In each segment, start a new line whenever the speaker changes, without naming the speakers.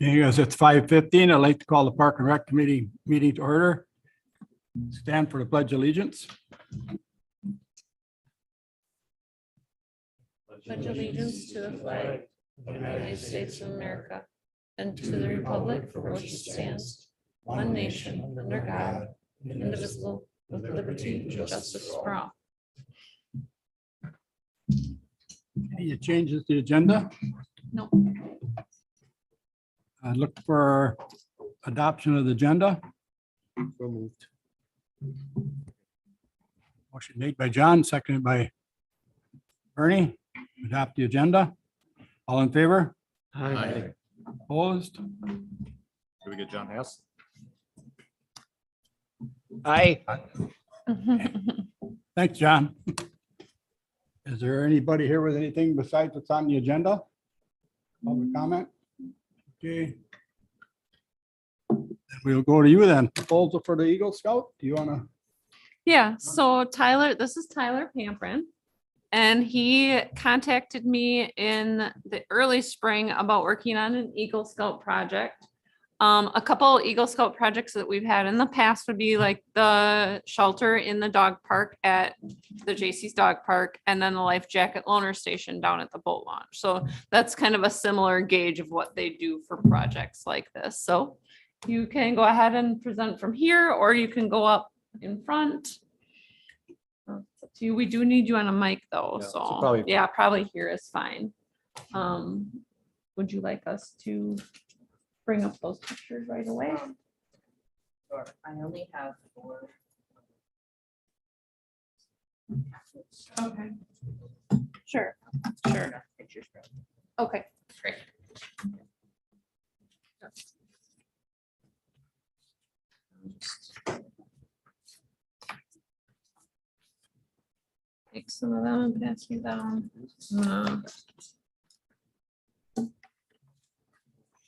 Hey, guys, it's 5:15. I'd like to call the Park and Rec Committee meeting to order. Stand for the Pledge of Allegiance.
Pledge allegiance to the flag of the United States of America and to the republic for which it stands, one nation, under God, indivisible, with liberty and justice for all.
Any changes to the agenda?
No.
I look for adoption of the agenda.
So moved.
Motion made by John, seconded by Bernie. Adopt the agenda. All in favor?
Aye.
Opposed?
Do we get John Hess?
Aye.
Thanks, John. Is there anybody here with anything besides what's on the agenda? Public comment? Okay. We'll go to you then. Proposal for the Eagle Scout. Do you want to?
Yeah, so Tyler, this is Tyler Pamprin. And he contacted me in the early spring about working on an Eagle Scout project. A couple Eagle Scout projects that we've had in the past would be like the shelter in the dog park at the J.C.'s Dog Park, and then the life jacket loaner station down at the boat launch. So that's kind of a similar gauge of what they do for projects like this. So you can go ahead and present from here, or you can go up in front. It's up to you. We do need you on a mic though,
Yeah, so
so
probably-
yeah, probably here is fine. Would you like us to bring up those pictures right away?
Sure, I only have 4.
Okay. Sure, sure.
Pictures from.
Okay, great. Take some of them and pass you down.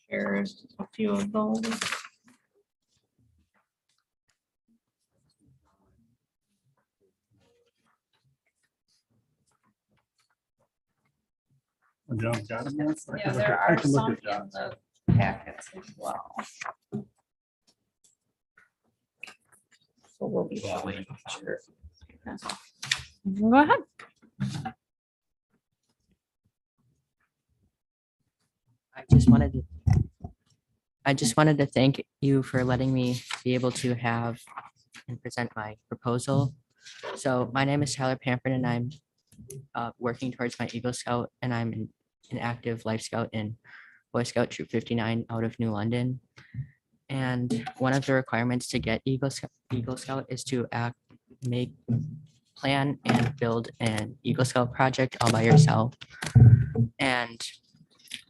Here's a few of those.
John got them there?
Yeah, there
I
are
can look
some
at
in
John's.
the packets as well. So we'll be showing. Sure. Go ahead.
I just wanted to thank you for letting me be able to have and present my proposal. So my name is Tyler Pamprin, and I'm working towards my Eagle Scout, and I'm an active Life Scout in Boy Scout Troop 59 out of New London. And one of the requirements to get Eagle Scout is to plan and build an Eagle Scout project all by yourself. And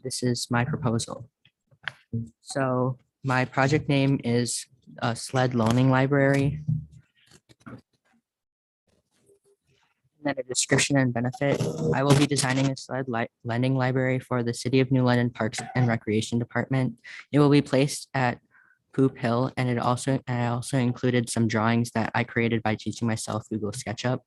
this is my proposal. So my project name is a sled loaning library. And then a description and benefit. I will be designing a sled lending library for the City of New London Parks and Recreation Department. It will be placed at Poop Hill, and I also included some drawings that I created by teaching myself Google SketchUp.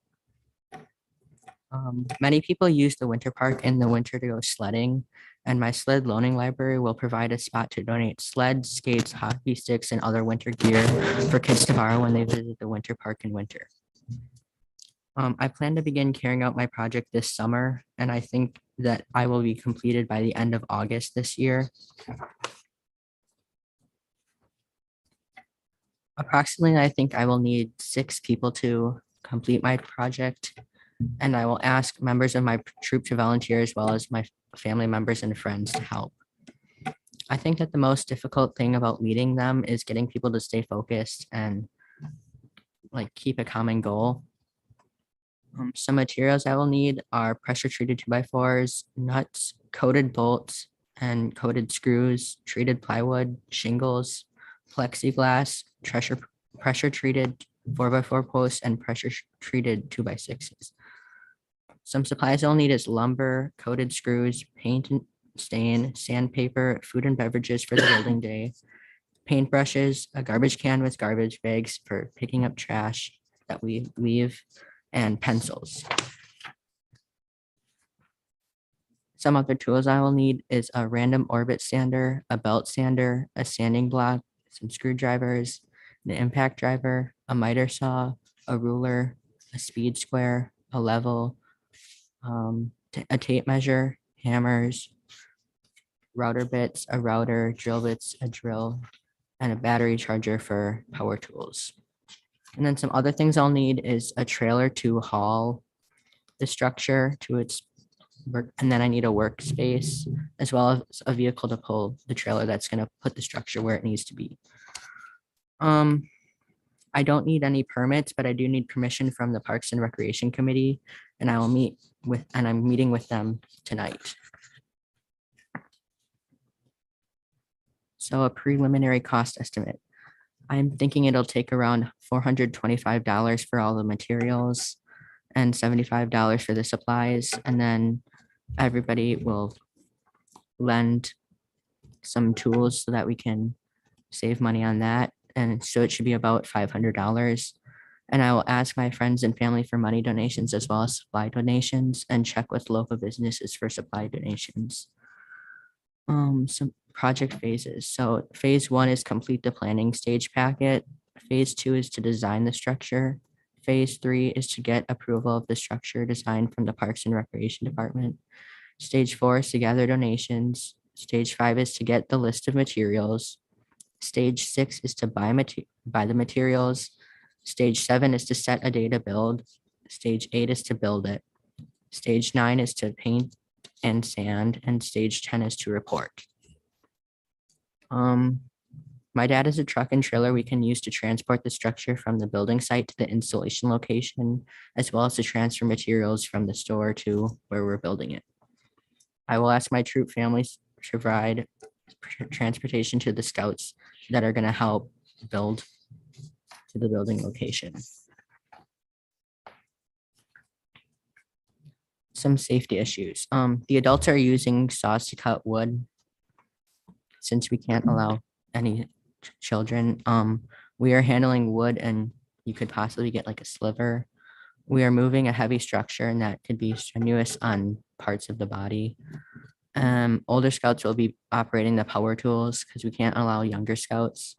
Many people use the winter park in the winter to go sledding, and my sled loaning library will provide a spot to donate sleds, skates, hockey sticks, and other winter gear for kids to borrow when they visit the winter park in winter. I plan to begin carrying out my project this summer, and I think that I will be completed by the end of August this year. Approximately, I think I will need 6 people to complete my project, and I will ask members of my troop to volunteer as well as my family members and friends to help. I think that the most difficult thing about leading them is getting people to stay focused and keep a common goal. Some materials I will need are pressure treated 2x4s, nuts, coated bolts, and coated screws, treated plywood, shingles, plexiglass, pressure treated 4x4 posts, and pressure treated 2x6s. Some supplies I'll need is lumber, coated screws, paint and stain, sandpaper, food and beverages for the building day, paintbrushes, a garbage can with garbage bags for picking up trash that we leave, and pencils. Some other tools I will need is a random orbit sander, a belt sander, a sanding block, some screwdrivers, an impact driver, a miter saw, a ruler, a speed square, a level, a tape measure, hammers, router bits, a router, drill bits, a drill, and a battery charger for power tools. And then some other things I'll need is a trailer to haul the structure to its work, and then I need a workspace as well as a vehicle to pull the trailer that's gonna put the structure where it needs to be. I don't need any permits, but I do need permission from the Parks and Recreation Committee, and I'm meeting with them tonight. So a preliminary cost estimate. I'm thinking it'll take around $425 for all the materials and $75 for the supplies, and then everybody will lend some tools so that we can save money on that. And so it should be about $500. And I will ask my friends and family for money donations as well as supply donations, and check with local businesses for supply donations. Some project phases. So phase 1 is complete the planning stage packet. Phase 2 is to design the structure. Phase 3 is to get approval of the structure design from the Parks and Recreation Department. Stage 4 is to gather donations. Stage 5 is to get the list of materials. Stage 6 is to buy the materials. Stage 7 is to set a day to build. Stage 8 is to build it. Stage 9 is to paint and sand, and stage 10 is to report. My dad has a truck and trailer we can use to transport the structure from the building site to the installation location, as well as to transfer materials from the store to where we're building it. I will ask my troop families to provide transportation to the scouts that are going to help build to the building location. Some safety issues. The adults are using saws to cut wood. Since we can't allow any children, we are handling wood, and you could possibly get like a sliver. We are moving a heavy structure, and that could be strenuous on parts of the body. Older scouts will be operating the power tools because we can't allow younger scouts.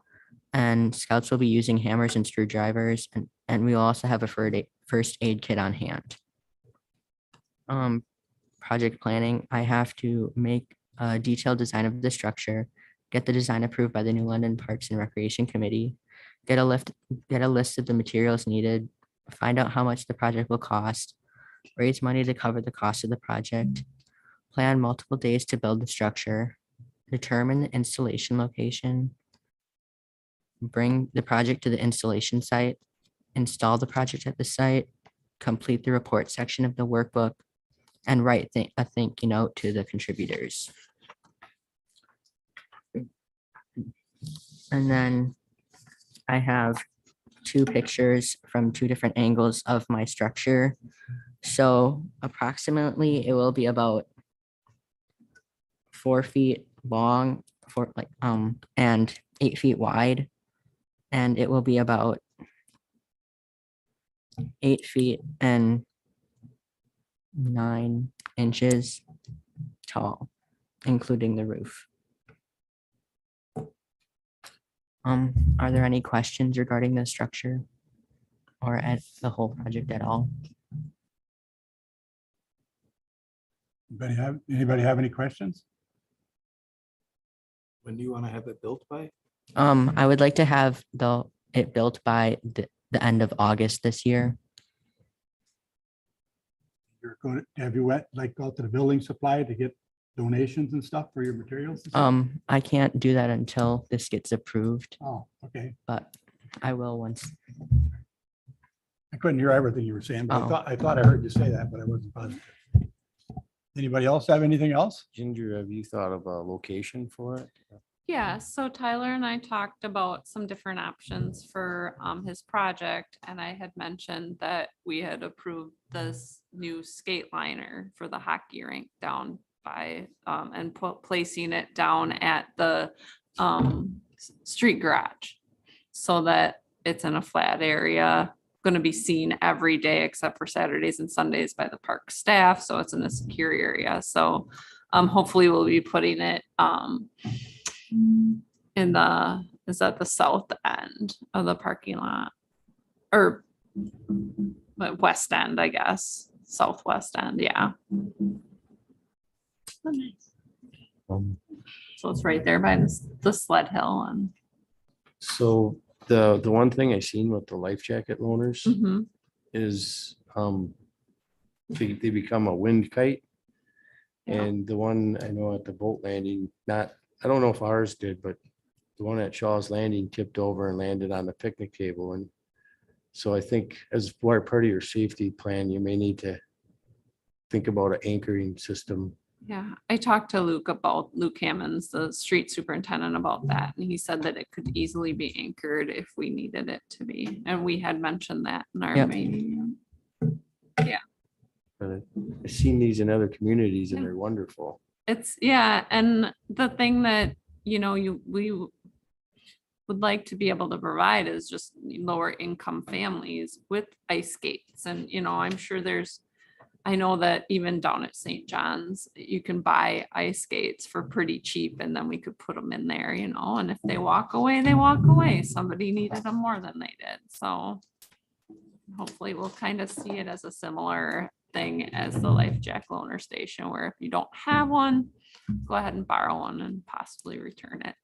And scouts will be using hammers and screwdrivers, and we will also have a first aid kit on hand. Project planning, I have to make a detailed design of the structure, get the design approved by the New London Parks and Recreation Committee, get a list of the materials needed, find out how much the project will cost, raise money to cover the cost of the project, plan multiple days to build the structure, determine the installation location, bring the project to the installation site, install the project at the site, complete the report section of the workbook, and write a thank you note to the contributors. And then I have 2 pictures from 2 different angles of my structure. So approximately it will be about 4 feet long, and 8 feet wide. And it will be about 8 feet and 9 inches tall, including the roof. Are there any questions regarding the structure or at the whole project at all?
Anybody have any questions?
When do you want to have it built by?
I would like to have it built by the end of August this year.
Have you go to the building supply to get donations and stuff for your materials? and stuff?
I can't do that until this gets approved,
Oh, okay.
but I will once.
I couldn't hear everything you were saying, but
Oh.
I thought I heard you say that, but I wasn't positive. Anybody else have anything else?
Ginger, have you thought of a location for it?
Yeah, so Tyler and I talked about some different options for his project, and I had mentioned that we had approved this new skate liner for the hockey rink down by and placing it down at the street garage so that it's in a flat area, going to be seen every day except for Saturdays and Sundays by the park staff. So it's in a secure area. So hopefully we'll be putting it in the, is that the south end of the parking lot? Or west end, I guess, southwest end, yeah. Oh, nice. So it's right there by the sled hill and.
So the one thing I seen with the life jacket loaners
Mhm.
is they become a wind kite.
Yeah.
And the one I know at the boat landing, I don't know if ours did, but the one at Shaw's Landing tipped over and landed on the picnic table. And so I think as part of your safety plan, you may need to think about an anchoring system.
Yeah, I talked to Luke Hammons, the street superintendent, about that, and he said that it could easily be anchored if we needed it to be, and we had mentioned that in our
Yep.
meeting.
But I've seen these in other communities and they're wonderful.
It's, yeah, and the thing that, we would like to be able to provide is just lower income families with ice skates, and, I'm sure I know that even down at St. John's, you can buy ice skates for pretty cheap, and then we could put them in there, and if they walk away, they walk away. Somebody needed them more than they did. So hopefully we'll kind of see it as a similar thing as the Life Jack Loaner Station, where if you don't have one, go ahead and borrow one and possibly return it.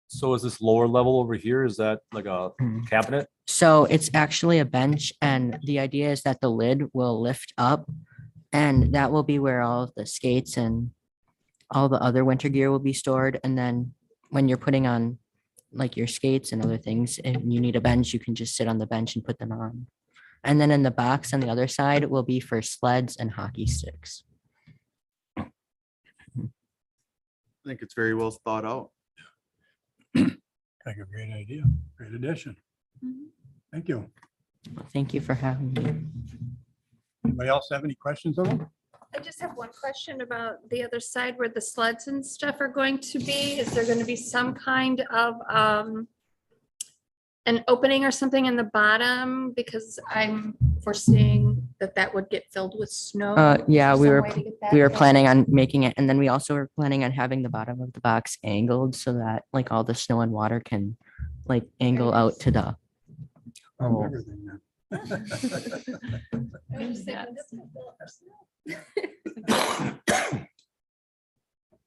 So is this lower level over here, is that like a cabinet?
So it's actually a bench, and the idea is that the lid will lift up, and that will be where all of the skates and all the other winter gear will be stored. And then when you're putting on like your skates and other things, and you need a bench, you can just sit on the bench and put them on. And then in the box on the other side will be for sleds and hockey sticks.
I think it's very well thought out.
Like a great idea, great addition.
Mhm.
Thank you.
Well, thank you for having me.
Anybody else have any questions of them?
I just have one question about the other side where the sleds and stuff are going to be. Is there going to be some kind of an opening or something in the bottom? Because I'm foreseeing that would get filled with snow.
Yeah,
Is
we
there
were
some way to get that
we were
in?
planning on making it, and then we also were planning on having the bottom of the box angled so that like all the snow and water can like angle out to the.
Oh, everything then.
I was just thinking, this might fill up our snow.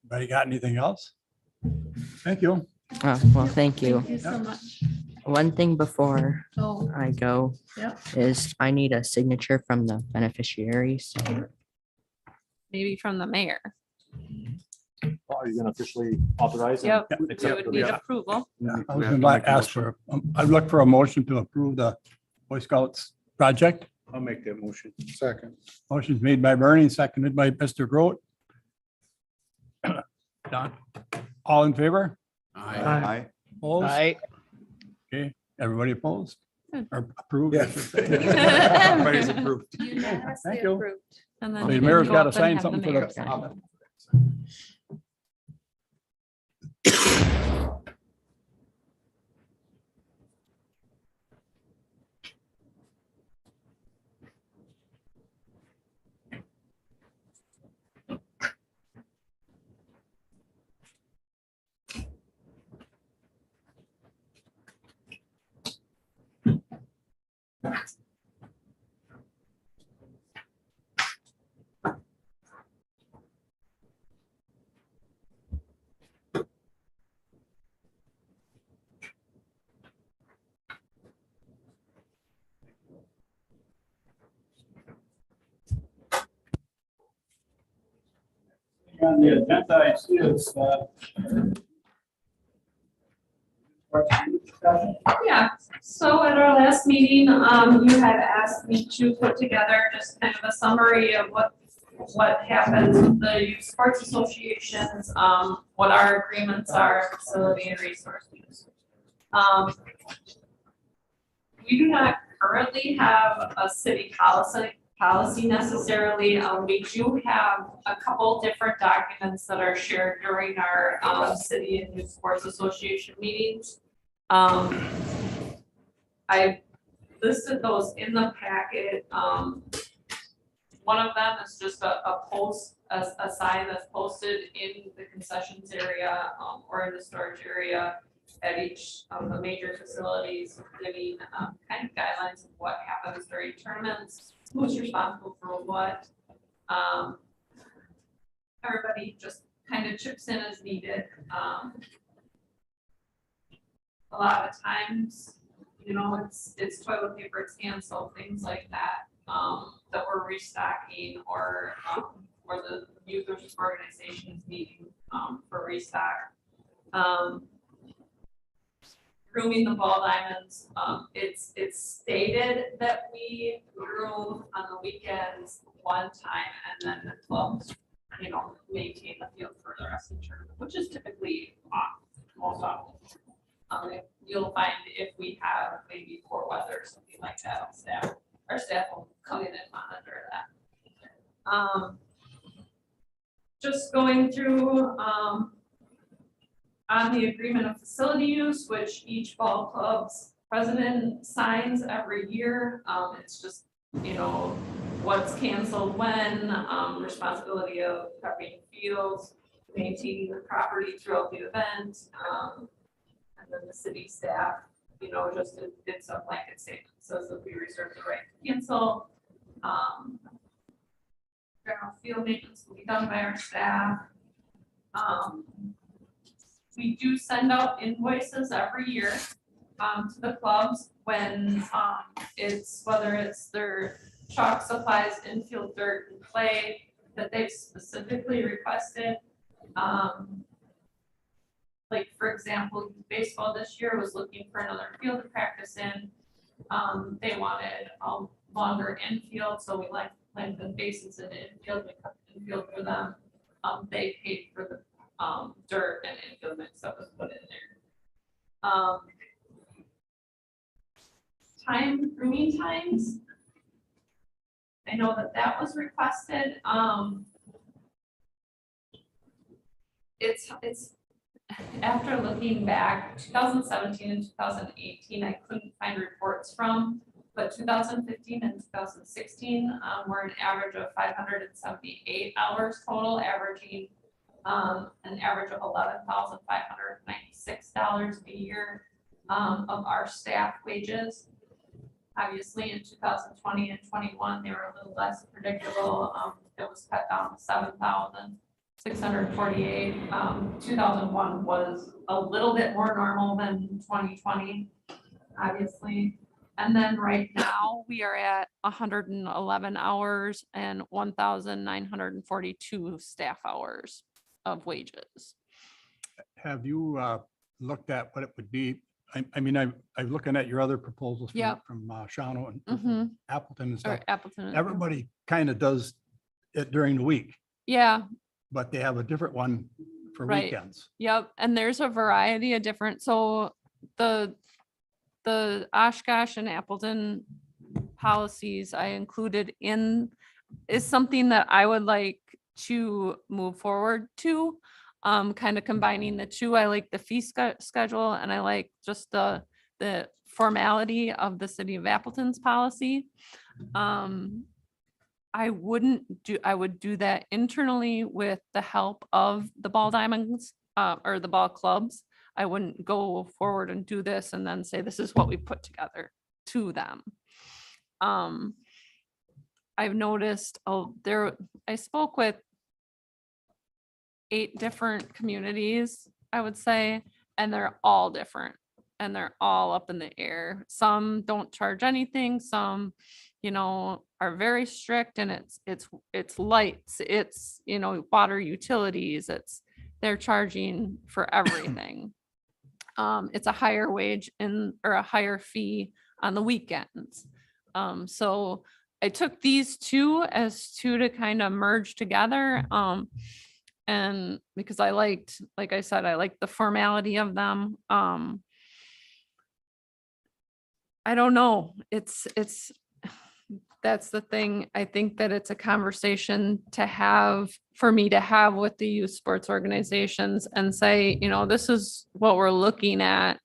Anybody got anything else? Thank you.
Well, thank you.
Thank you so much.
One thing before
Oh,
I go
Yep.
is I need a signature from the beneficiaries.
maybe from the mayor.
Are you gonna officially authorize? and
Yep, we
accept
would
the-
need
Yeah.
approval.
I was gonna ask for, I'd look for a motion to approve the Boy Scouts project.
I'll make that motion. Second.
Motion's made by Bernie, seconded by Mr. Grote. Don, all in favor?
Aye.
Opposed? Okay, everybody opposed?
Good.
Or approved? I should say.
Everybody's approved.
Unanimously
Thank you.
approved.
And then
So the
you can
mayor's
go
got to
up and
sign
have the
something for
mayor
the.
sign.
On the agenda, I see is
Yeah, so at our last meeting, you had asked me to put together just kind of a summary of what happens with the youth sports associations, what our agreements are, facility and resource use. We do not currently have a city policy necessarily. We do have a couple different documents that are shared during our city and youth sports association meetings. I listed those in the packet. One of them is just a post, a sign that's posted in the concessions area, or in the storage area at each of the major facilities, giving, kind of guidelines of what happens during tournaments, who's responsible for what. Everybody just kind of chips in as needed. A lot of times, you know, it's toilet paper, it's hand soap, things like that, that we're restocking, or the youth organization is needing, for restock. Grooming the ball diamonds, it's stated that we groom on the weekends one time, and then the clubs, you know, maintain the field for the rest of the tournament, which is typically off, most often. You'll find if we have maybe poor weather or something like that, our staff will come in and monitor that. Just going through, on the agreement of facility use, which each ball club's president signs every year. It's just, you know, what's canceled when, responsibility of prepping fields, maintaining the property throughout the event, and then the city staff, you know, just it's a blanket statement, says that we reserve the right to cancel. General field maintenance will be done by our staff. We do send out invoices every year to the clubs when it's, whether it's their chalk supplies, infield dirt and clay that they've specifically requested. Like, for example, baseball this year was looking for another field to practice in. They wanted longer infield, so we lengthened bases in infield, we cut the infield for them. They paid for the dirt and infield mix that was put in there. Grooming times. I know that was requested. It's after looking back, 2017 and 2018, I couldn't find reports from, but 2015 and 2016 were an average of 578 hours total, averaging an average of $11,596 a year of our staff wages. Obviously, in 2020 and 21, they were a little less predictable. It was cut down to 7,648. 2001 was a little bit more normal than 2020, obviously. And then right now we are at 111 hours and 1,942 staff hours of wages.
Have you looked at what it would be? I mean, I'm looking at your other proposals
Yep.
from Shawano and
Mhm.
Appleton and
Or
stuff.
Appleton.
Everybody kind of does it during the week,
Yeah,
but they have a different one for
Right.
weekends.
yep. And there's a variety of different, so the Oshkosh and Appleton policies I included in is something that I would like to move forward to. Kind of combining the two. I like the fee schedule, and I like just the formality of the city of Appleton's policy. I would do that internally with the help of the Ball Diamonds, or the ball clubs. I wouldn't go forward and do this and then say, this is what we put together to them. I've noticed, I spoke with 8 different communities, I would say, and they're all different and they're all up in the air. Some don't charge anything, some, you know, are very strict, and it's lights, it's, you know, water utilities, they're charging for everything. It's a higher wage or a higher fee on the weekends. So I took these two as two to kind of merge together. And because I liked, like I said, I liked the formality of them. I don't know. That's the thing. I think that it's a conversation for me to have with the youth sports organizations and say, you know, this is what we're looking at.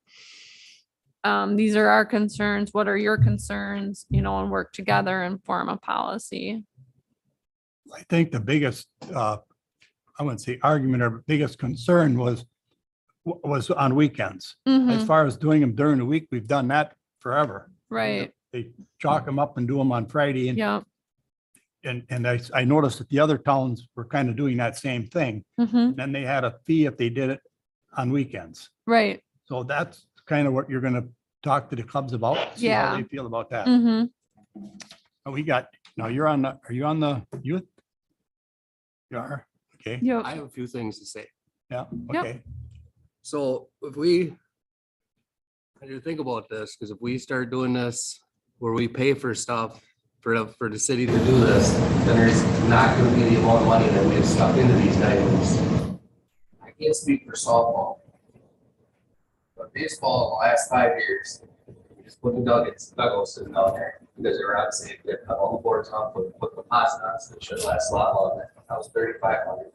these are our concerns, what are your concerns, you know, and work together and form a policy.
I think the biggest, I wouldn't say argument or biggest concern was on weekends. As
Mhm,
far as doing them during the week, we've done that forever.
right,
They chalk them up and do them on Friday and,
yeah.
and I noticed that the other towns were kind of doing that same thing.
Mhm,
Then they had a fee if they did it on weekends.
right,
So that's kind of what you're gonna talk to the clubs about, see how
Yeah.
they feel about that.
mhm,
And we got, now you're on, are you on the youth? You are, okay,
yep,
I have a few things to say.
yeah,
Yep.
okay.
So if we, I do think about this, because if we start doing this where we pay for stuff for the city to do this, then there's not gonna be the amount of money that we have stuck into these diamonds. I can't speak for softball. But baseball, in the last 5 years, we just put the dugouts sitting down there, because they were obviously, they cut all the boards off, put deposit on, so it should last a lot longer. That was 3,500.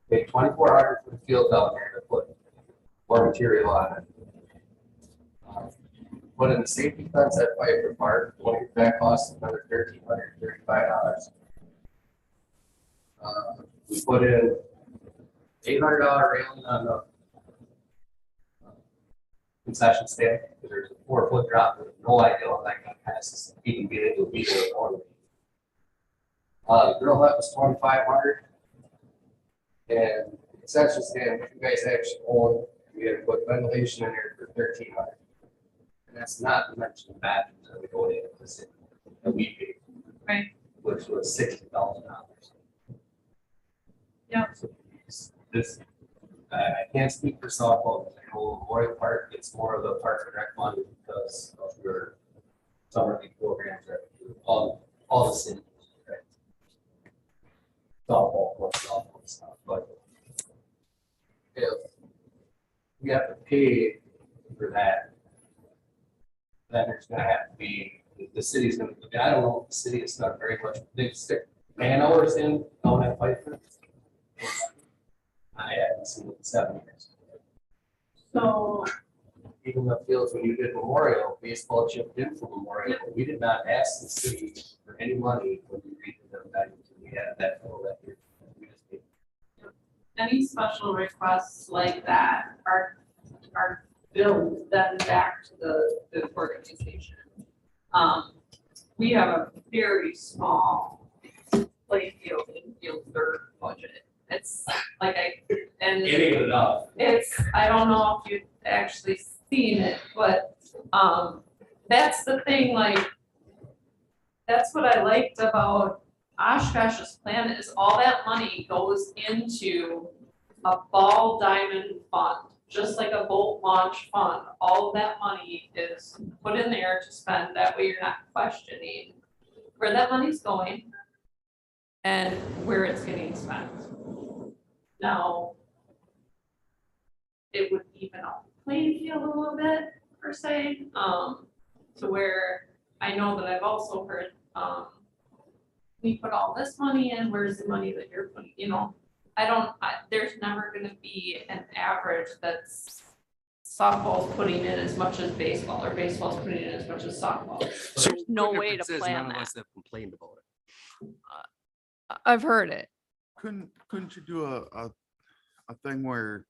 Paid 2,400 for the field down there to put more material on it. Put in the safety fence at Piper Park, that cost another $1,335. We put in $800 railing on the concession stand, because there's a 4-foot drop, with no idea how that got past, even get into a beat or the grill hut was 2,500. And the concession stand, which you guys actually own, we had to put ventilation in there for 1,300. And that's not to mention the bathrooms that we donated to the city, that we paid.
Right.
Which was $60,000.
Yeah.
So this, I can't speak for softball, because I know Memorial Park gets more of the Park and Rec money because of your summer league programs, are all the cities. Right? Softball stuff, but if we have to pay for that, then there's gonna have to be, the city's gonna, I don't know if the city has done very much, they've stick man hours in down at Piper. I haven't seen it in 7 years.
so,
Even the fields, when you did Memorial, baseball chipped in for Memorial, but we did not ask the city for any money when we redid them back until we had that total that year. We just did.
any special requests like that are billed then back to the organization. We have a very small play field and field third budget. It's like
It ain't enough.
I don't know if you've actually seen it, but, that's the thing, like, that's what I liked about Oshkosh's plan is all that money goes into a ball diamond fund, just like a bolt launch fund. All of that money is put in there to spend. That way you're not questioning where that money's going and where it's getting spent. Now, it would even out the playing field a little bit, per se, to where I know that I've also heard, we put all this money in, where's the money that you're putting, you know? There's never gonna be an average that's softball's putting in as much as baseball, or baseball's putting in as much as softball.
So
There's no
the
way to
difference is
plan
none of
that.
us have complained about it.
I've heard it.
Couldn't you do a thing where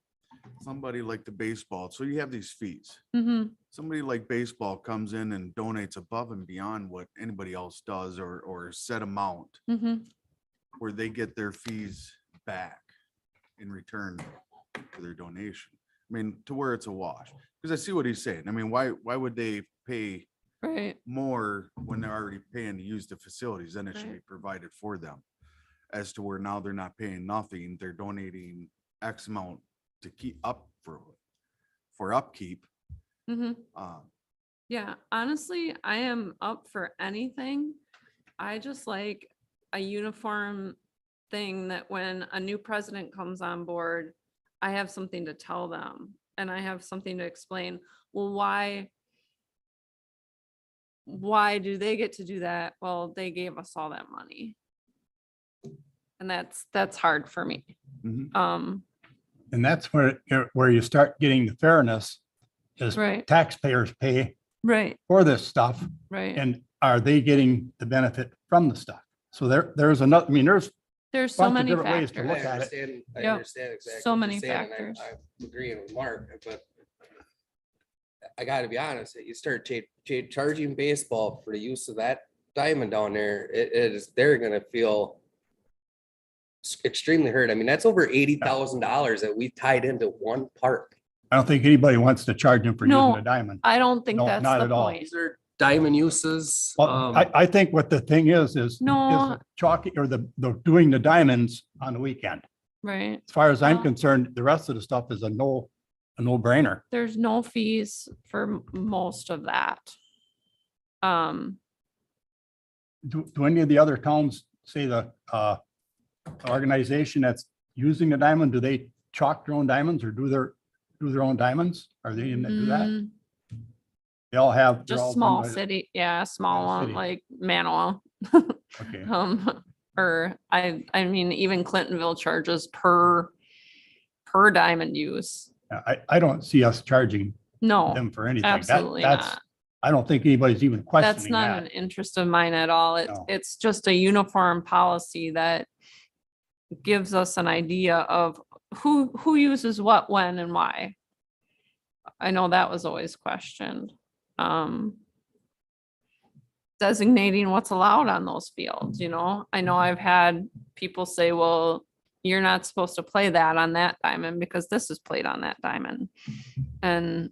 somebody like the baseball, so you have these fees.
Mm-hmm,
Somebody like baseball comes in and donates above and beyond what anybody else does or set amount
mm-hmm,
where they get their fees back in return for their donation. I mean, to where it's a wash. Because I see what he's saying. I mean, why would they pay
right,
more when they're already paying to use the facilities? Then it should be
Right.
provided for them. As to where now they're not paying nothing, they're donating X amount to keep up for upkeep.
mm-hmm.
Um,
Yeah, honestly, I am up for anything. I just like a uniform thing that when a new president comes on board, I have something to tell them and I have something to explain. Well, why do they get to do that? Well, they gave us all that money. And that's hard for me.
Mhm.
Um,
And that's where you start getting the fairness is
Right.
taxpayers pay
Right,
for this stuff,
right.
and are they getting the benefit from the stuff? So there's another, I mean, there's
There's so
bunch of
many
different ways to
factors.
look at it.
I
Yep.
understand exactly.
So
what
many
you're saying, and
factors.
I'm agreeing with Mark, but I gotta be honest, you start charging baseball for the use of that diamond down there, they're gonna feel extremely hurt. I mean, that's over $80,000 that we tied into one park.
I don't think anybody wants to charge them for using
No,
a diamond.
I don't think
No,
that's
not
the
at all.
point.
These are diamond uses.
Well, I think what the thing is
No.
chalking or the doing the diamonds on the weekend.
Right.
As far as I'm
Well-
concerned, the rest of the stuff is a no brainer.
There's no fees for most of that.
Do any of the other towns say the organization that's using the diamond, do they chalk their own diamonds or do their own diamonds? Are they in that do that?
mm,
They all have. they're all
Just
done
small
by the-
city, yeah, small
Yeah,
one,
city.
like Manawa.
Okay,
Or I mean, even Clintonville charges per diamond use.
I don't see us charging
No,
them for anything.
absolutely
That's,
not.
I don't think anybody's even
That's
questioning
not an
that.
interest of mine at all.
No.
It's just a uniform policy that gives us an idea of who uses what, when, and why. I know that was always questioned. Designating what's allowed on those fields, I know I've had people say, well, you're not supposed to play that on that diamond because this is played on that diamond. And,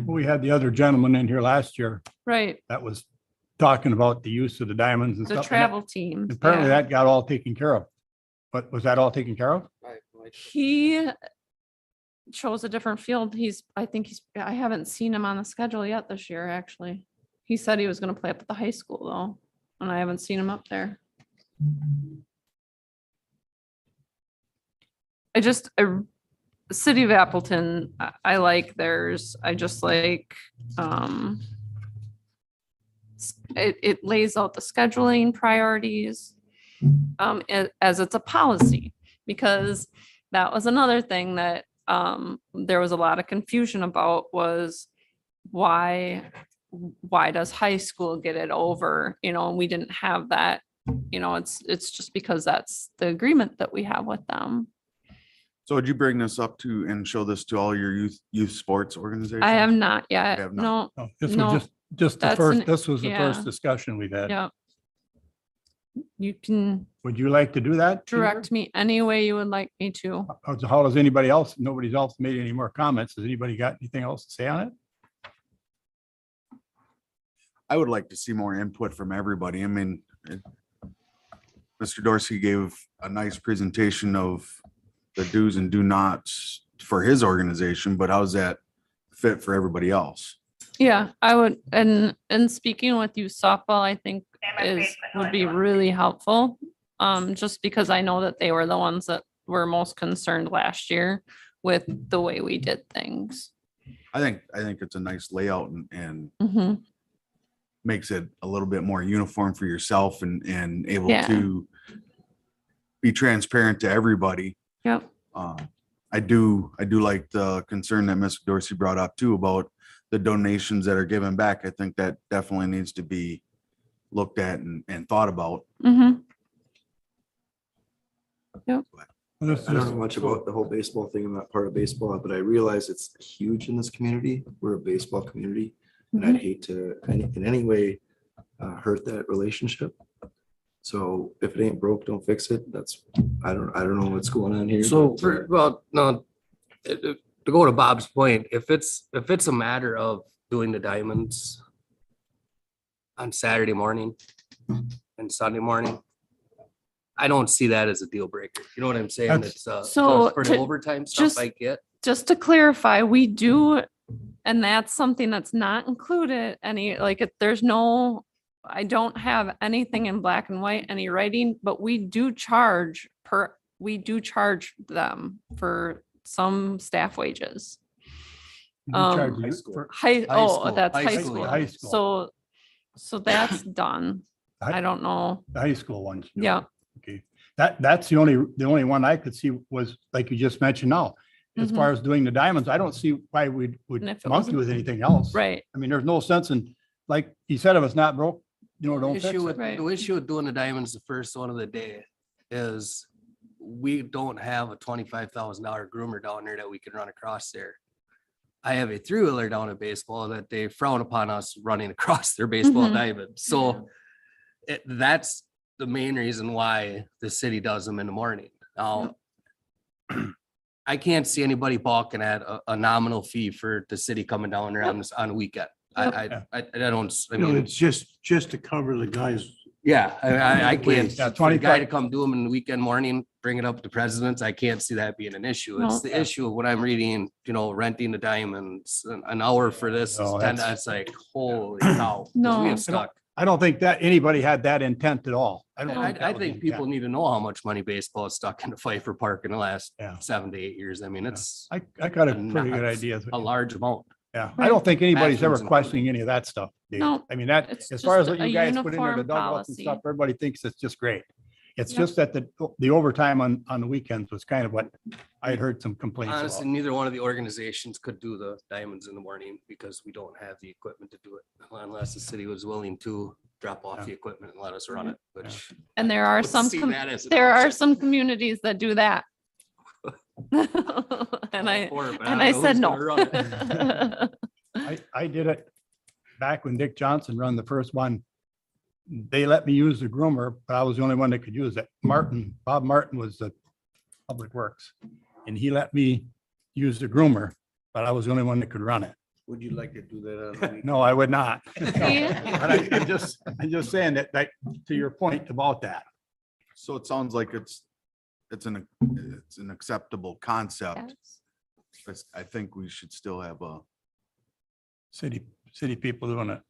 We had the other gentleman in here last year
right,
that was talking about the use of the diamonds and
the
stuff. and
travel teams.
Apparently
yeah.
that got all taken care of. But was that all taken care of?
He chose a different field. I haven't seen him on the schedule yet this year, actually. He said he was gonna play up at the high school though, and I haven't seen him up there. The City of Appleton, I like theirs. I just like, it lays out the scheduling priorities as it's a policy, because that was another thing that there was a lot of confusion about was why does high school get it over, and we didn't have that, it's just because that's the agreement that we have with them.
So would you bring this up to and show this to all your youth sports organizations?
I have not yet,
have
no,
No, this
No,
was just the
that's
first,
an-
this was the
yeah.
first discussion we've had.
yeah. You can
Would you like to do that? Peter?
direct me any way you would like me to.
How does anybody else, nobody else made any more comments? Has anybody got anything else to say on it?
I would like to see more input from everybody. I mean, Mr. Dorsey gave a nice presentation of the do's and do nots for his organization, but how's that fit for everybody else?
Yeah, I would, and speaking with you softball, I think would be really helpful. Just because I know that they were the ones that were most concerned last year with the way we did things.
I think it's a nice layout and
Mhm.
makes it a little bit more uniform for yourself and able
Yeah.
to be transparent to everybody.
Yep,
I do like the concern that Mr. Dorsey brought up too about the donations that are given back. I think that definitely needs to be looked at and thought about.
mhm,
This
I don't
is-
know much about the whole baseball thing. I'm not part of baseball, but I realize it's huge in this community. We're a baseball community. And I'd hate to in any way hurt that relationship. So if it ain't broke, don't fix it. I don't know what's going on here.
So,
but,
no, to go to Bob's point, if it's a matter of doing the diamonds on Saturday morning and Sunday morning, I don't see that as a deal breaker. You know what I'm saying?
That's-
It's
So
for the
to-
overtime stuff
just-
I get.
just to clarify, we do, and that's something that's not included, I don't have anything in black and white, any writing, but we do charge them for some staff wages.
you charge
high
you
school.
for-
That's
high
high
school.
school.
High school.
So that's done. I don't know.
The high school ones.
Yeah,
Okay, that's the only one I could see was, like you just mentioned now, as far as doing the diamonds, I don't see why we
And
would
if it
monkey
wasn't-
with anything else.
Right.
I mean, there's no sense in, like he said, if it's not broke,
The
don't fix
issue
it.
with,
Right.
the issue with doing the diamonds the first one of the day is we don't have a $25,000 groomer down there that we can run across there. I have a three-wheeler down at baseball that they frown upon us running across their baseball
Mhm.
diamond. So that's the main reason why the city does them in the morning. Now, I can't see anybody balking at a nominal fee for the city coming down there on a weekend. I don't, I
You know,
mean,
it's just to cover the guys.
yeah, I can't,
Yeah,
for the guy to
25
come do them in the weekend morning, bring it up to presidents, I can't see that being an issue. It's
No.
the issue of what I'm reading, renting the diamonds, an hour for this, is
No,
10,
that's-
that's like, holy cow. 'cause
No.
We have stuck.
I don't think that anybody had that intent at all. I don't.
I
think that was the
think people
intent.
need to know how much money baseball is stuck in the Pfeiffer Park in the last
Yeah.
7 to 8 years. I mean, it's
I got a pretty
not
good idea.
a large amount.
Yeah, I don't think anybody's ever
Bathrooms and-
questioning any of that stuff. Dave.
No,
I mean, that,
it's
as far as
just
what
a
you guys put in there, the
uniform
dugouts and
policy.
stuff, everybody thinks it's just great. It's
Yep.
just that the overtime on the weekends was kind of what I had heard some complaints
Honestly,
about.
neither one of the organizations could do the diamonds in the morning because we don't have the equipment to do it unless the city was willing to drop off
Yeah.
the equipment and let us run it, which.
And there
I
are
don't
some,
see that as an
there are
option.
some communities that do that. And I,
All for it, but
and
don't
I
know
said
who's
no.
gonna run it.
I did it back when Dick Johnson run the first one. They let me use the groomer, but I was the only one that could use it. Bob Martin was the Public Works. And he let me use the groomer, but I was the only one that could run it.
Would you like to do that?
No, I would not.
Yeah.
But I'm just saying that, like, to your point about that.
So it sounds like it's an acceptable concept. But I think we should still have
City people doing it.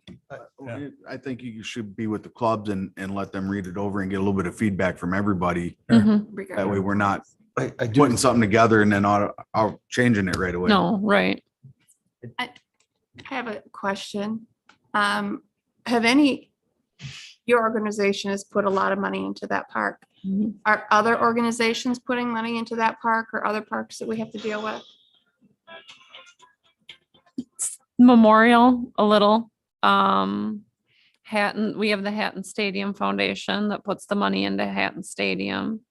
Yeah.
I think you should be with the clubs and let them read it over and get a little bit of feedback from everybody.
Mhm.
That way we're not
I do,
putting something together and then changing it right away.
No, right.
I have a question. Your organization has put a lot of money into that park.
Mhm.
Are other organizations putting money into that park or other parks that we have to deal with?
Memorial a little. Hatton, we have the Hatton Stadium Foundation that puts the money into Hatton Stadium.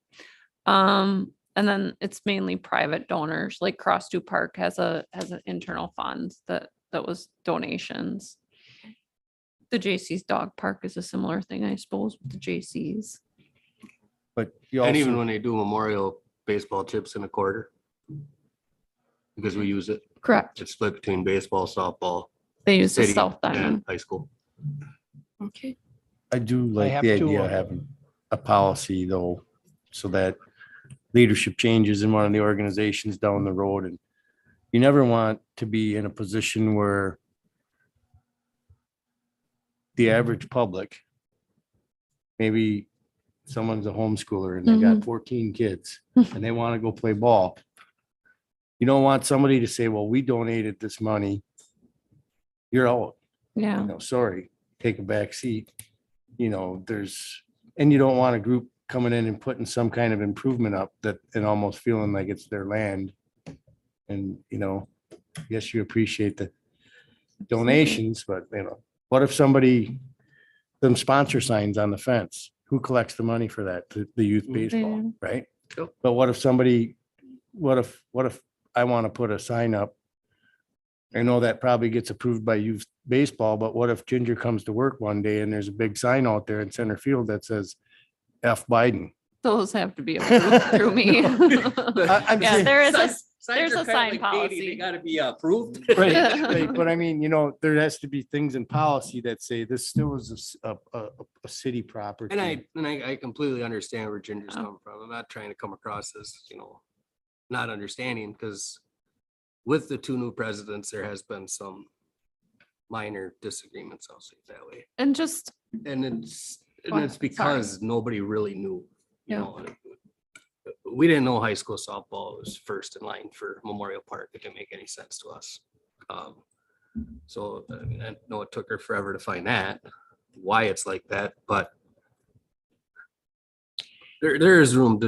And then it's mainly private donors, like Crosstow Park has an internal fund that was donations. The J.C.'s Dog Park is a similar thing, I suppose, with the J.C.'s.
But you
And even
also,
when they do memorial baseball chips in a quarter. Because we use it,
Correct.
it's split between baseball, softball,
They use the
city
South
and
Diamond.
high school.
Okay.
I do like
have
the
to,
idea of having a policy though, so that leadership changes in one of the organizations down the road, and you never want to be in a position where the average public, maybe someone's a homeschooler and they got 14 kids and they want to go play ball. You don't want somebody to say, well, we donated this money. You're out.
Yeah.
Sorry, take a back seat. And you don't want a group coming in and putting some kind of improvement up and almost feeling like it's their land. And, I guess you appreciate the donations, but what if them sponsor signs on the fence? Who collects the money for that? The youth baseball, right?
Yep.
But what if I want to put a sign up? I know that probably gets approved by youth baseball, but what if Ginger comes to work one day and there's a big sign out there in center field that says F Biden?
Those have to be approved through me.
I'm
Yeah,
saying-
there is a,
Signs
there's
are
a
kinda
sign
like Katie,
policy.
They gotta be approved.
Right, right, but I mean, there has to be things in policy that say this still is a city property.
And I completely understand where Ginger's
Oh.
coming from. I'm not trying to come across as, not understanding, because with the two new presidents, there has been some minor disagreements, I'll say it that way.
And just,
And it's
Go ahead,
because nobody really knew,
Yeah.
We didn't know high school softball was first in line for Memorial Park. It didn't make any sense to us. So I mean, I know it took her forever to find that, why it's like that, but there is room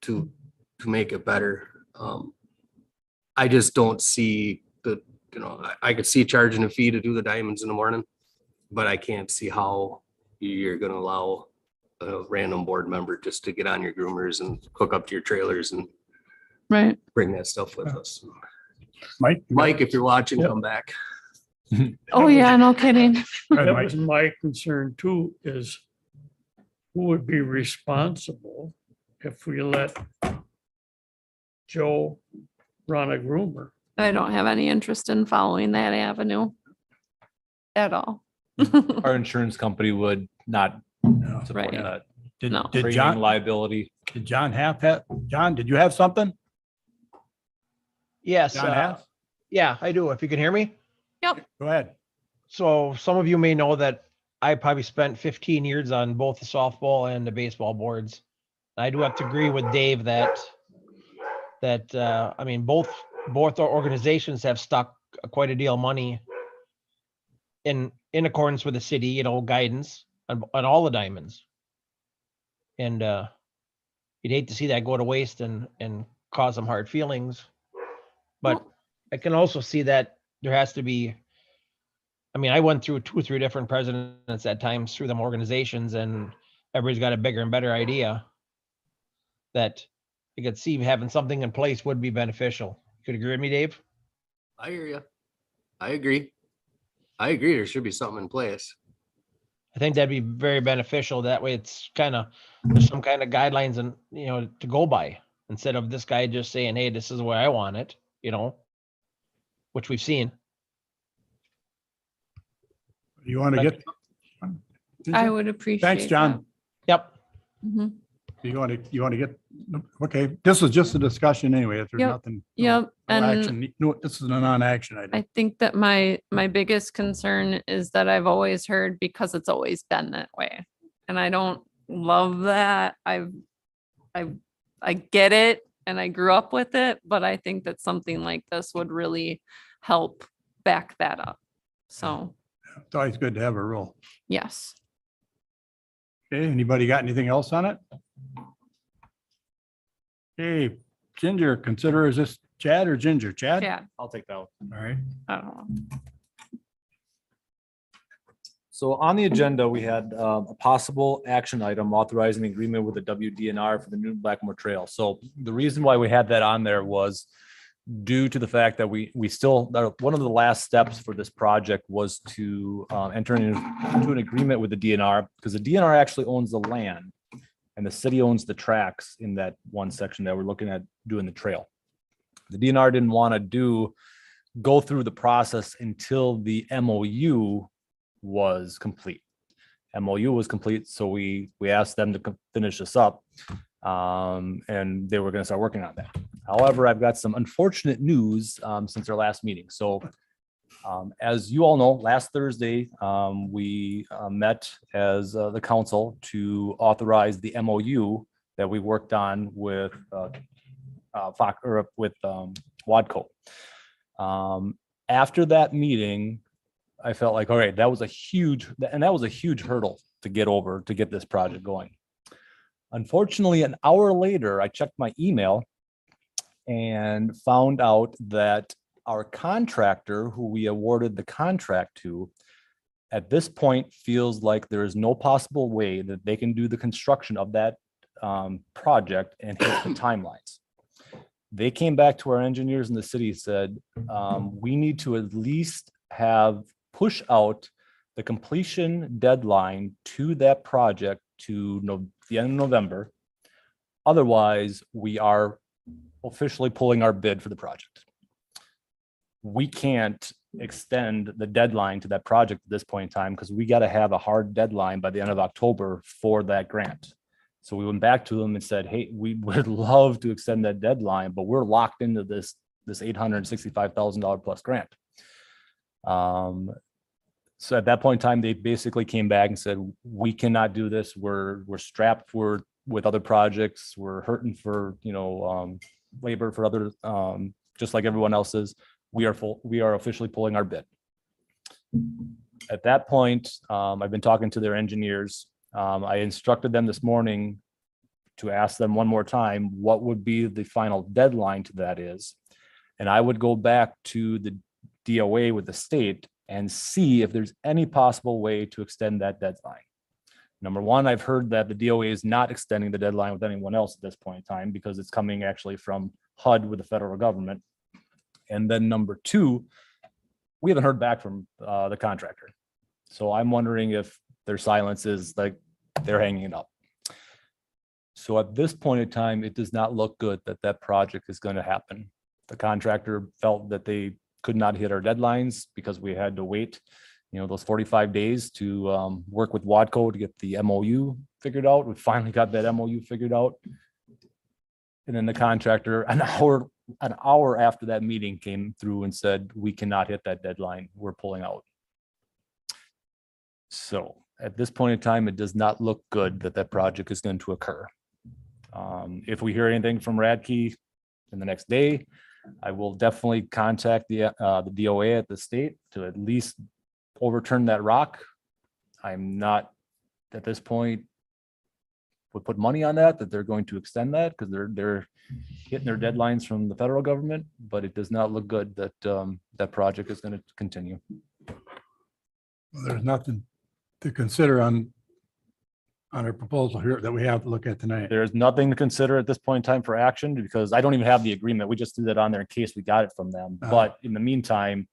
to make it better. I just don't see the, I could see charging a fee to do the diamonds in the morning, but I can't see how you're gonna allow a random board member just to get on your groomers and hook up to your trailers and
Right.
bring that stuff with us.
Mike?
Mike, if you're watching, come back.
Oh, yeah, no kidding.
Go ahead,
That
Mike.
was my concern too, is who would be responsible if we let Joe run a groomer?
I don't have any interest in following that avenue at all.
Our insurance company would not support
Right.
that.
Did,
No.
did
Training
John,
liability.
did John have, John, did you have something?
Yes,
John Haff?
yeah, I do. If you can hear me.
Go ahead.
So some of you may know that I probably spent 15 years on both the softball and the baseball boards. I do have to agree with Dave that I mean, both our organizations have stuck quite a deal of money in accordance with the city, guidance on all the diamonds. And you'd hate to see that go to waste and cause some hard feelings. But I can also see that there has to be, I mean, I went through 2 or 3 different presidents at times through them organizations, and everybody's got a bigger and better idea that you could see having something in place would be beneficial. Could you agree with me, Dave?
I hear you. I agree. There should be something in place.
I think that'd be very beneficial. That way it's there's some kind of guidelines and, to go by, instead of this guy just saying, hey, this is where I want it, which we've seen.
You want to get?
I would appreciate.
Thanks, John.
Yep.
that. Mhm.
You want to get, okay, this was just a discussion anyway. If there's
Yep.
nothing.
Yep,
No
and
action. No, this is a non-action item.
I think that my biggest concern is that I've always heard because it's always been that way. And I don't love that. I get it and I grew up with it, but I think that something like this would really help back that up. So,
It's always good to have a rule.
yes.
Okay, anybody got anything else on it? Hey, Ginger, consider, is this Chad or Ginger? Chad?
Yeah,
I'll take that one.
All right.
I don't know.
So on the agenda, we had a possible action item authorizing the agreement with the WDNR for the new Blackmore Trail. So the reason why we had that on there was due to the fact that we still, one of the last steps for this project was to enter into an agreement with the DNR, because the DNR actually owns the land and the city owns the tracks in that one section that we're looking at doing the trail. The DNR didn't want to go through the process until the MOU was complete. MOU was complete, so we asked them to finish this up, and they were going to start working on that. However, I've got some unfortunate news since our last meeting. So as you all know, last Thursday, we met as the council to authorize the MOU that we worked on with Wadco. After that meeting, I felt like, all right, that was a huge hurdle to get over to get this project going. Unfortunately, an hour later, I checked my email and found out that our contractor, who we awarded the contract to, at this point feels like there is no possible way that they can do the construction of that project and hit the timelines. They came back to our engineers in the city, said, we need to at least push out the completion deadline to that project to the end of November. Otherwise, we are officially pulling our bid for the project. We can't extend the deadline to that project at this point in time because we got to have a hard deadline by the end of October for that grant. So we went back to them and said, hey, we would love to extend that deadline, but we're locked into this $865,000 plus grant. So at that point in time, they basically came back and said, we cannot do this. We're strapped with other projects. We're hurting for, labor for other, just like everyone else is. We are officially pulling our bid. At that point, I've been talking to their engineers. I instructed them this morning to ask them one more time, what would be the final deadline to that is. And I would go back to the DOA with the state and see if there's any possible way to extend that deadline. Number one, I've heard that the DOA is not extending the deadline with anyone else at this point in time because it's coming actually from HUD with the federal government. And then number two, we haven't heard back from the contractor. So I'm wondering if their silence is like they're hanging it up. So at this point in time, it does not look good that that project is going to happen. The contractor felt that they could not hit our deadlines because we had to wait, those 45 days to work with Wadco to get the MOU figured out. We finally got that MOU figured out. And then the contractor, an hour after that meeting, came through and said, we cannot hit that deadline. We're pulling out. So at this point in time, it does not look good that that project is going to occur. If we hear anything from Radke in the next day, I will definitely contact the DOA at the state to at least overturn that rock. I'm not at this point would put money on that they're going to extend that because they're hitting their deadlines from the federal government, but it does not look good that that project is going to continue.
Well, there's nothing to consider on our proposal here that we have to look at tonight.
There's nothing to consider at this point in time for action because I don't even have the agreement. We just threw that on there in case we got it from them. But in the meantime,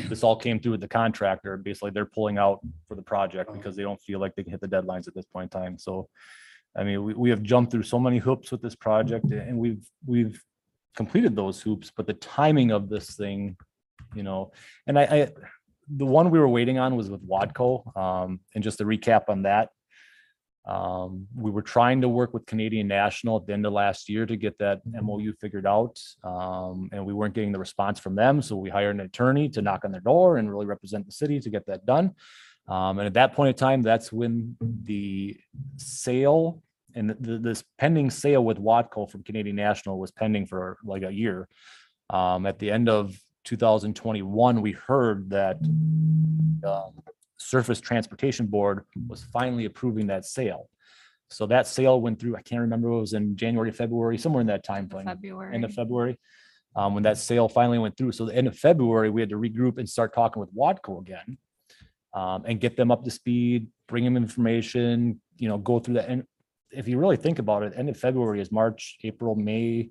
this all came through with the contractor. Basically, they're pulling out for the project because they don't feel like they can hit the deadlines at this point in time. So, I mean, we have jumped through so many hoops with this project and we've completed those hoops, but the timing of this thing, and I the one we were waiting on was with Wadco. And just to recap on that, we were trying to work with Canadian National at the end of last year to get that MOU figured out. And we weren't getting the response from them. So we hired an attorney to knock on their door and really represent the city to get that done. And at that point in time, that's when the sale and this pending sale with Wadco from Canadian National was pending for like a year. At the end of 2021, we heard that Surface Transportation Board was finally approving that sale. So that sale went through, I can't remember, it was in January, February, somewhere in that time frame. End of February, when that sale finally went through. So the end of February, we had to regroup and start talking with Wadco again and get them up to speed, bring them information, go through that. And if you really think about it, end of February is March, April, May,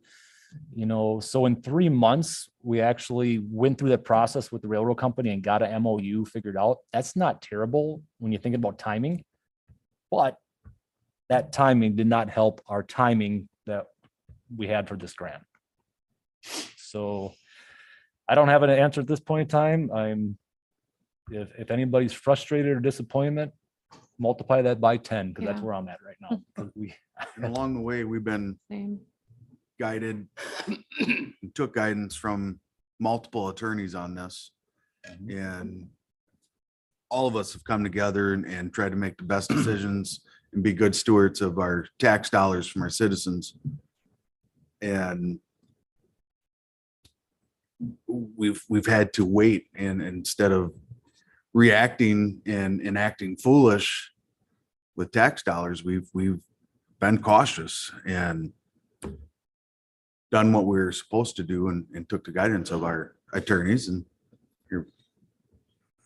so in 3 months, we actually went through that process with the railroad company and got a MOU figured out. That's not terrible when you think about timing, but that timing did not help our timing that we had for this grant. So I don't have an answer at this point in time. If anybody's frustrated or disappointment, multiply that by 10 because that's where I'm at right now.
And along the way, we've been guided, took guidance from multiple attorneys on this. And all of us have come together and tried to make the best decisions and be good stewards of our tax dollars from our citizens. And we've had to wait, and instead of reacting and acting foolish with tax dollars, we've been cautious and done what we were supposed to do and took the guidance of our attorneys. And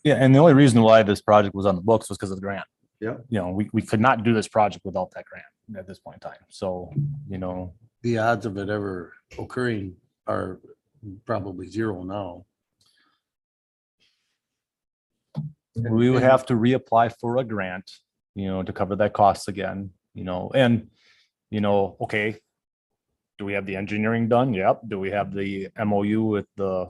yeah, and the only reason why this project was on the books was because of the grant.
Yeah.
We could not do this project without that grant at this point in time. So,
The odds of it ever occurring are probably zero now.
we would have to reapply for a grant, to cover that cost again, and, okay. Do we have the engineering done? Yep. Do we have the MOU with the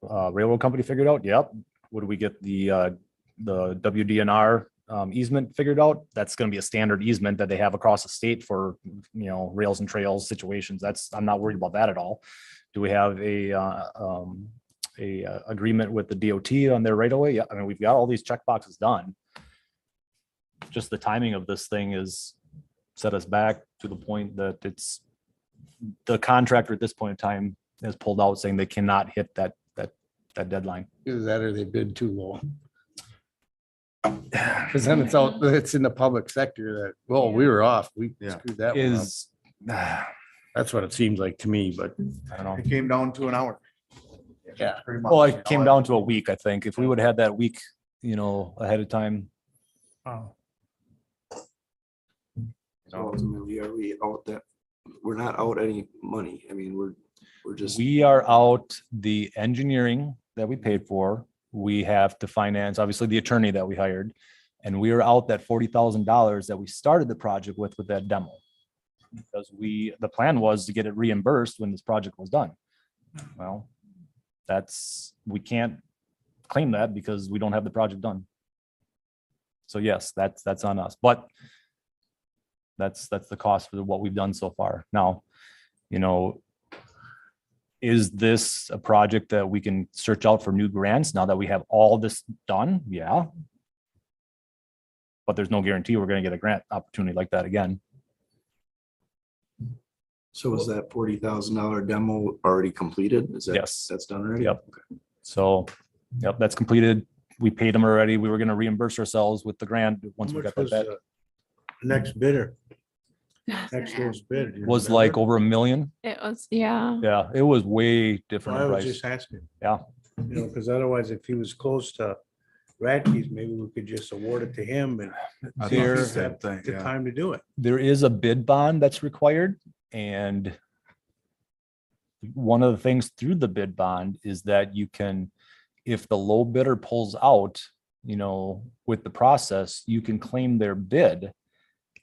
railroad company figured out? Yep. Would we get the WDNR easement figured out? That's going to be a standard easement that they have across the state for, rails and trails situations. I'm not worried about that at all. Do we have a agreement with the DOT on their right of way? Yeah. I mean, we've got all these check boxes done. Just the timing of this thing is set us back to the point that the contractor at this point in time has pulled out saying they cannot hit that deadline.
Either that or they bid too low. Because then it's in the public sector that, well, we were off. We screwed that one up. That's what it seems like to me, but
I don't know.
it came down to an hour.
Yeah.
Pretty much,
Well,
you know,
it came down to a week, I think. If we would have had that week, ahead of time.
So ultimately, are we out that, we're not out any money. I mean, we're just.
We are out the engineering that we paid for. We have to finance, obviously, the attorney that we hired. And we are out that $40,000 that we started the project with that demo. Because the plan was to get it reimbursed when this project was done. Well, we can't claim that because we don't have the project done. So yes, that's on us, but that's the cost for what we've done so far. Now, is this a project that we can search out for new grants now that we have all this done? Yeah. But there's no guarantee we're going to get a grant opportunity like that again.
So is that $40,000 demo already completed? Is that?
Yes.
That's done already?
Yep. So, yep, that's completed. We paid them already. We were going to reimburse ourselves with the grant once we got that back.
Next bidder,
I was
next
gonna
lowest bid. you
Was
remember?
like over $1 million.
It was, yeah.
Yeah, it was way
So
different
I
in
was
price.
just asking.
Yeah.
Because otherwise, if he was close to Radke's, maybe we could just award it to him and
I
see
thought
if
the
he's
same
got
thing,
the
yeah.
time to do it.
There is a bid bond that's required. And one of the things through the bid bond is that you can, if the low bidder pulls out, with the process, you can claim their bid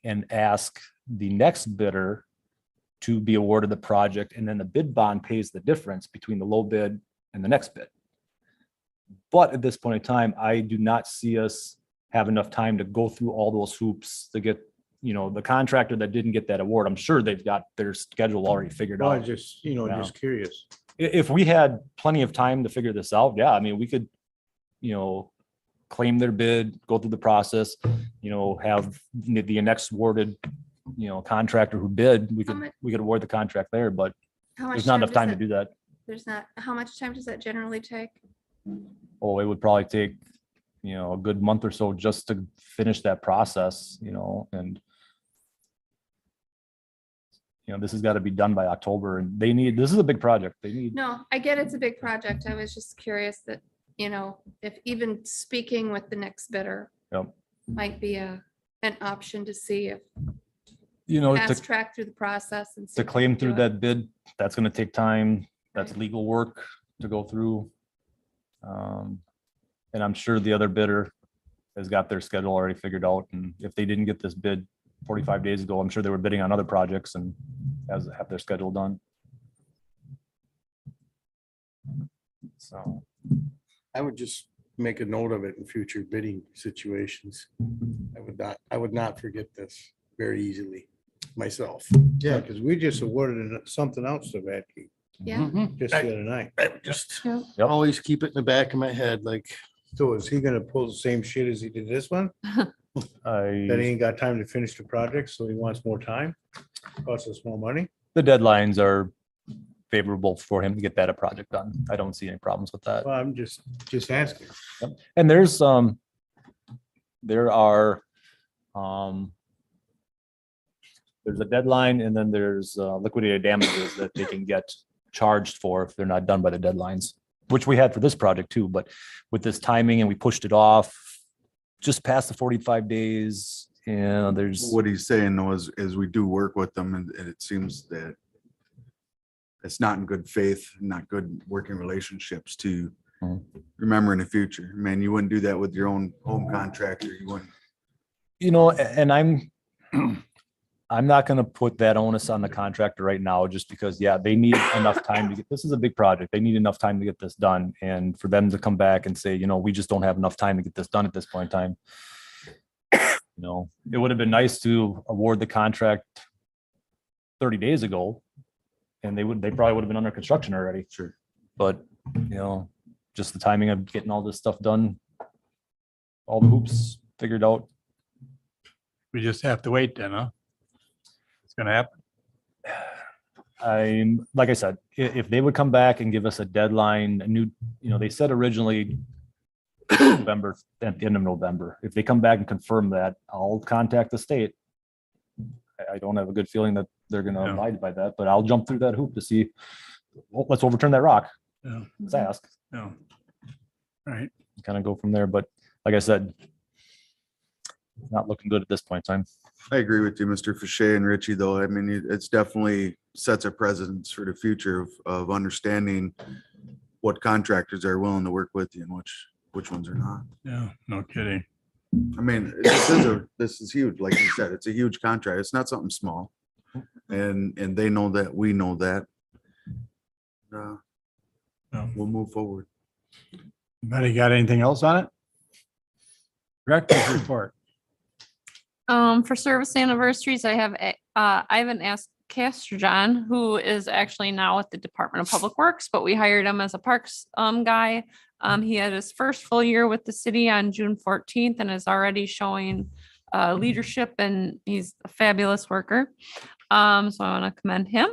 and ask the next bidder to be awarded the project. And then the bid bond pays the difference between the low bid and the next bid. But at this point in time, I do not see us have enough time to go through all those hoops to get, the contractor that didn't get that award. I'm sure they've got their schedule already figured
Well, I
out.
just,
Yeah.
just curious.
If we had plenty of time to figure this out, yeah, I mean, we could, claim their bid, go through the process, have the next awarded, contractor who bid, we could award the contract there, but
How much
there's not enough
does
time to
that-
do that.
There's not, how much time does that generally take?
Oh, it would probably take, a good month or so just to finish that process, and this has got to be done by October and this is a big project. They need,
No, I get it's a big project. I was just curious that, if even speaking with the next bidder
Yep.
might be an option to see if
to
fast track through the process and. see
to
if we
claim
can do
through
it.
that bid, that's gonna take time. That's
Right.
legal work to go through. And I'm sure the other bidder has got their schedule already figured out. And if they didn't get this bid 45 days ago, I'm sure they were bidding on other projects and have their schedule done. So,
I would just make a note of it in future bidding situations. I would not forget this very easily myself.
Yeah, because we just awarded something else to Radke
Yeah,
just the other night.
I would just
Yeah.
Yep.
always keep it in the back of my head, like,
So is he gonna pull the same shit as he did this one? That he ain't got time to finish the project, so he wants more time? Costs us more money?
the deadlines are favorable for him to get that project done. I don't see any problems with that.
Well, I'm just asking.
And there are, there's a deadline and then there's liquidated damages that they can get charged for if they're not done by the deadlines, which we had for this project too, but with this timing and we pushed it off just past the 45 days, there's,
What he's saying though is we do work with them and it seems that it's not in good faith, not good working relationships to
Mhm.
remember in the future. Man, you wouldn't do that with your own home contractor. You wouldn't.
and I'm not gonna put that onus on the contractor right now, just because, they need enough time to get, this is a big project. They need enough time to get this done. And for them to come back and say, we just don't have enough time to get this done at this point in time. It would have been nice to award the contract 30 days ago. And they probably would have been under construction already.
Sure.
But, just the timing of getting all this stuff done, all the hoops figured out.
We just have to wait then, huh? It's gonna happen.
Like I said, if they would come back and give us a deadline, a new, they said originally November, at the end of November. If they come back and confirm that, I'll contact the state. I don't have a good feeling that they're gonna
No.
abide by that, but I'll jump through that hoop to see, let's overturn that rock.
Yeah,
let's ask,
yeah. All right.
kind of go from there. But like I said, not looking good at this point in time.
I agree with you, Mr. Fache and Richie, though. I mean, it's definitely sets a precedence for the future of understanding what contractors are willing to work with you and which ones are not.
Yeah, no kidding.
I mean, this is huge. Like you said, it's a huge contract. It's not something small. And they know that, we know that.
Yeah.
We'll move forward.
Anybody got anything else on it? Director's report.
For service anniversaries, I have, Ivan Castrojohn, who is actually now with the Department of Public Works, but we hired him as a parks, guy. He had his first full year with the city on June 14th and is already showing, leadership, and he's a fabulous worker. So I want to commend him.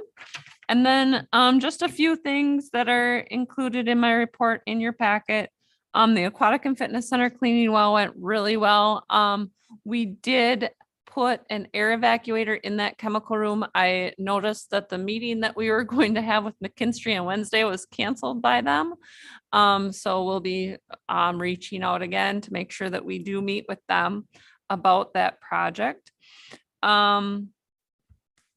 And then, just a few things that are included in my report in your packet. The Aquatic and Fitness Center cleaning well went really well. We did put an air evacuator in that chemical room. I noticed that the meeting that we were going to have with McKinstry on Wednesday was canceled by them. So we'll be reaching out again to make sure that we do meet with them about that project.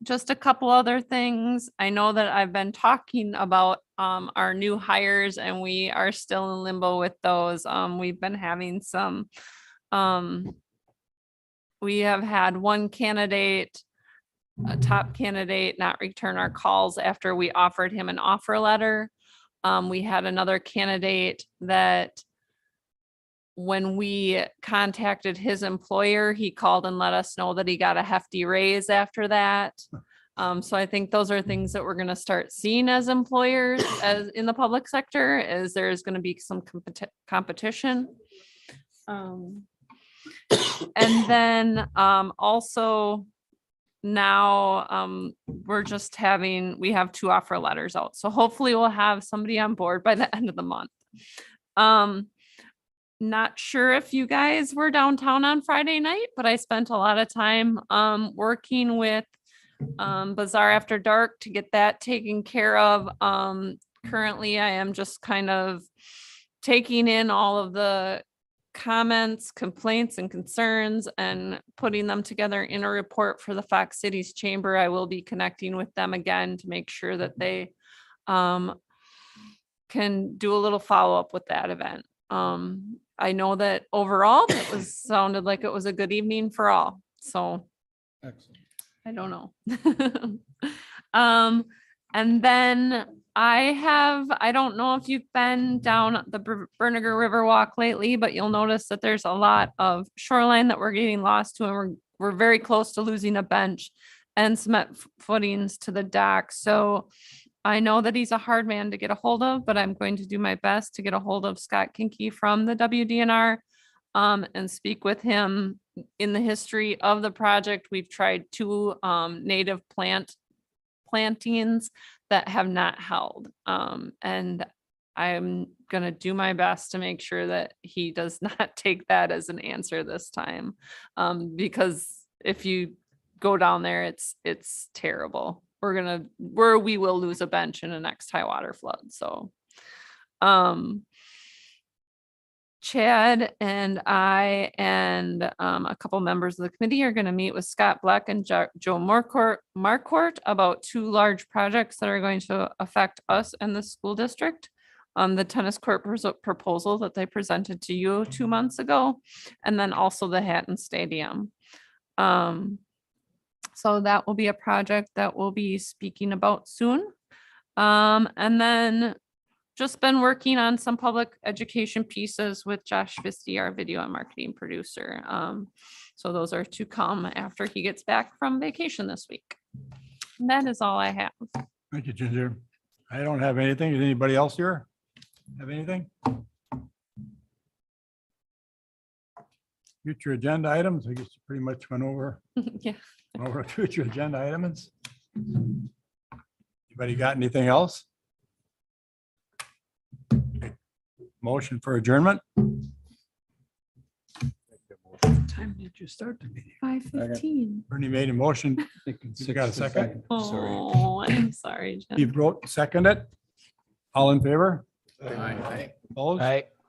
Just a couple other things. I know that I've been talking about our new hires, and we are still in limbo with those. We've been having some, we have had one candidate, a top candidate, not return our calls after we offered him an offer letter. We had another candidate that when we contacted his employer, he called and let us know that he got a hefty raise after that. So I think those are things that we're going to start seeing as employers, as in the public sector, is there's going to be some competition. And then also now we're just we have 2 offer letters out. So hopefully we'll have somebody on board by the end of the month. Not sure if you guys were downtown on Friday night, but I spent a lot of time working with Bazaar After Dark to get that taken care of. Currently, I am just kind of taking in all of the comments, complaints, and concerns and putting them together in a report for the Fox Cities Chamber. I will be connecting with them again to make sure that they can do a little follow-up with that event. I know that overall it sounded like it was a good evening for all. So I don't know. And then I don't know if you've been down the Berniger River Walk lately, but you'll notice that there's a lot of shoreline that we're getting lost to, and we're very close to losing a bench and cement footings to the dock. So I know that he's a hard man to get a hold of, but I'm going to do my best to get a hold of Scott Kinky from the WDNR and speak with him in the history of the project. We've tried 2 native plantings that have not held. And I'm going to do my best to make sure that he does not take that as an answer this time. Because if you go down there, it's terrible. We will lose a bench in the next high water flood. So, Chad and I and a couple members of the committee are going to meet with Scott Black and Joe Marquardt about 2 large projects that are going to affect us and the school district. The tennis court proposal that they presented to you 2 months ago, and then also the Hatton Stadium. So that will be a project that we'll be speaking about soon. And then just been working on some public education pieces with Josh Visty, our video and marketing producer. So those are to come after he gets back from vacation this week. And that is all I have.
Thank you, Ginger. I don't have anything. Does anybody else here have anything? Future agenda items, I guess you pretty much went over
Yeah.
future agenda items. Anybody got anything else? Motion for adjournment? What time did you start the meeting?
5:15.
Bernie made a motion. You got a second?
Oh, I'm sorry, Jen.
Steve wrote, second it. All in favor?
All
Opposed?
right.